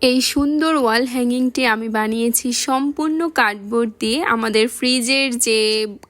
এই সুন্দর ওয়াল হ্যাঙ্গিংটি আমি বানিয়েছি সম্পূর্ণ কার্ডবোর্ড দিয়ে, আমাদের ফ্রিজের যে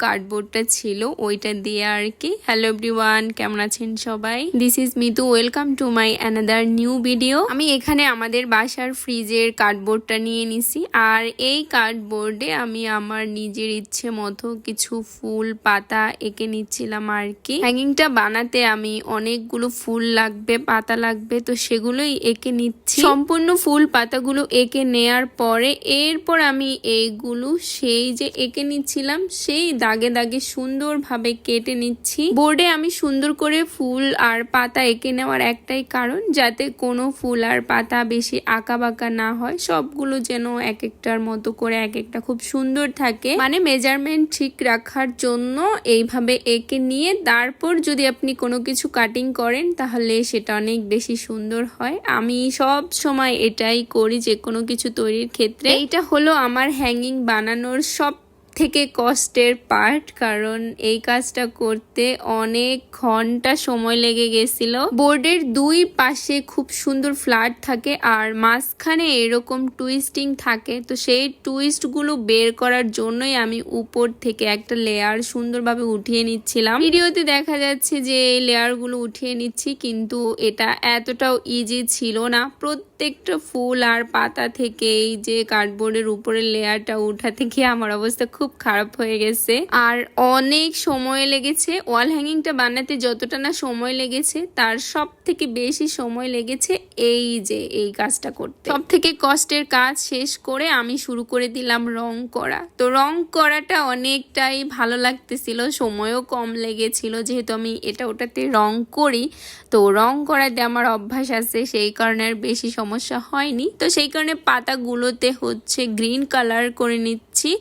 কার্ডবোর্ডটা ছিল ওইটা দিয়ে আর কি। হ্যালো এভরিওয়ান, কেমন আছেন সবাই? This is Mitu, welcome to my another new video. আমি এখানে আমাদের বাসার ফ্রিজের কার্ডবোর্ডটা নিয়ে নিছি, আর এই কার্ডবোর্ডে আমি আমার নিজের ইচ্ছে মতো কিছু ফুল পাতা এঁকে নিচ্ছিলাম আর কি। হ্যাঙ্গিংটা বানাতে আমি অনেকগুলো ফুল লাগবে, পাতা লাগবে, তো সেগুলোই এঁকে নিচ্ছি। সম্পূর্ণ ফুল পাতাগুলো এঁকে নেয়ার পরে এরপর আমি এইগুলো সেই যে এঁকে নিচ্ছিলাম সেই দাগে দাগে সুন্দরভাবে কেটে নিচ্ছি। বোর্ডে আমি সুন্দর করে ফুল আর পাতা এঁকে নেওয়ার একটাই কারণ, যাতে কোনো ফুল আর পাতা বেশি আঁকা বাঁকা না হয়, সবগুলো যেন এক একটার মতো করে এক একটা খুব সুন্দর থাকে। মানে মেজারমেন্ট ঠিক রাখার জন্য এইভাবে এঁকে নিয়ে তারপর যদি আপনি কোনো কিছু কাটিং করেন তাহলে সেটা অনেক বেশি সুন্দর হয়। আমি সব সময় এটাই করি যে কোনো কিছু তৈরির ক্ষেত্রে। এইটা হলো আমার হ্যাঙ্গিং বানানোর সব থেকে কষ্টের পার্ট, কারণ এই কাজটা করতে অনেক ঘন্টা সময় লেগে গেছিল। বোর্ডের দুই পাশে খুব সুন্দর ফ্ল্যাট থাকে আর মাঝখানে এরকম টুইস্টিং থাকে, তো সেই টুইস্টগুলো বের করার জন্যই আমি উপর থেকে একটা লেয়ার সুন্দরভাবে উঠিয়ে নিচ্ছিলাম। ভিডিওতে দেখা যাচ্ছে যে এই লেয়ারগুলো উঠিয়ে নিচ্ছি, কিন্তু এটা এতটাও ইজি ছিল না। প্রত্যেকটা ফুল আর পাতা থেকে এই যে কার্ডবোর্ডের উপরের লেয়ারটা উঠাতে গিয়ে আমার অবস্থা খুব খারাপ হয়ে গেছে আর অনেক সময় লেগেছে। ওয়াল হ্যাঙ্গিংটা বানাতে যতটা না সময় লেগেছে তার সব থেকে বেশি সময় লেগেছে এই যে এই কাজটা করতে। সব থেকে কষ্টের কাজ শেষ করে আমি শুরু করে দিলাম রং করা। তো রং করাটা অনেকটাই ভালো লাগতেছিল, সময়ও কম লেগেছিল, যেহেতু আমি এটা ওটাতে রং করি, তো রং করাতে আমার অভ্যাস আছে, সেই কারণে আর বেশি সমস্যা হয়নি। তো সেই কারণে পাতাগুলোতে হচ্ছে গ্রিন কালার করে নিচ্ছি।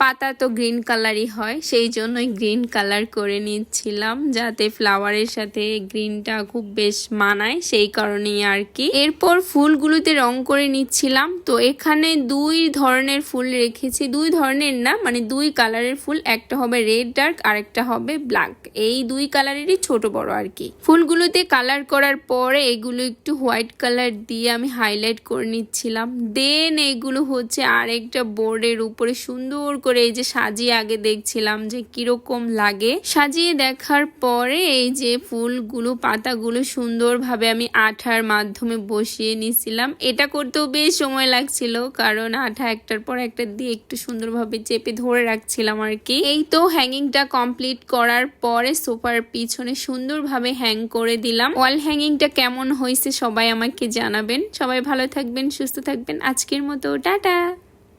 পাতা তো গ্রিন কালারই হয়, সেই জন্যই গ্রিন কালার করে নিচ্ছিলাম, যাতে ফ্লাওয়ারের সাথে গ্রিনটা খুব বেশ মানায়, সেই কারণেই আর কি। এরপর ফুলগুলোতে রং করে নিচ্ছিলাম। তো এখানে দুই ধরনের ফুল রেখেছি, দুই ধরনের না, মানে দুই কালারের ফুল, একটা হবে রেড ডার্ক আর একটা হবে ব্ল্যাক। এই দুই কালারেরই ছোট বড় আর কি। ফুলগুলোতে কালার করার পরে এগুলো একটু হোয়াইট কালার দিয়ে আমি হাইলাইট করে নিচ্ছিলাম। দেন এগুলো হচ্ছে আরেকটা বোর্ডের উপরে সুন্দর করে এই যে সাজিয়ে আগে দেখছিলাম যে কিরকম লাগে। সাজিয়ে দেখার পরে এই যে ফুলগুলো পাতাগুলো সুন্দরভাবে আমি আঠার মাধ্যমে বসিয়ে নিছিলাম। এটা করতেও বেশ সময় লাগছিল, কারণ আঠা একটার পর একটা দিয়ে একটু সুন্দরভাবে চেপে ধরে রাখছিলাম আর কি। এই তো হ্যাঙ্গিংটা কমপ্লিট করার পরে সোফার পিছনে সুন্দরভাবে হ্যাং করে দিলাম। ওয়াল হ্যাঙ্গিংটা কেমন হয়েছে সবাই আমাকে জানাবেন। সবাই ভালো থাকবেন, সুস্থ থাকবেন। আজকের মতো টাটা।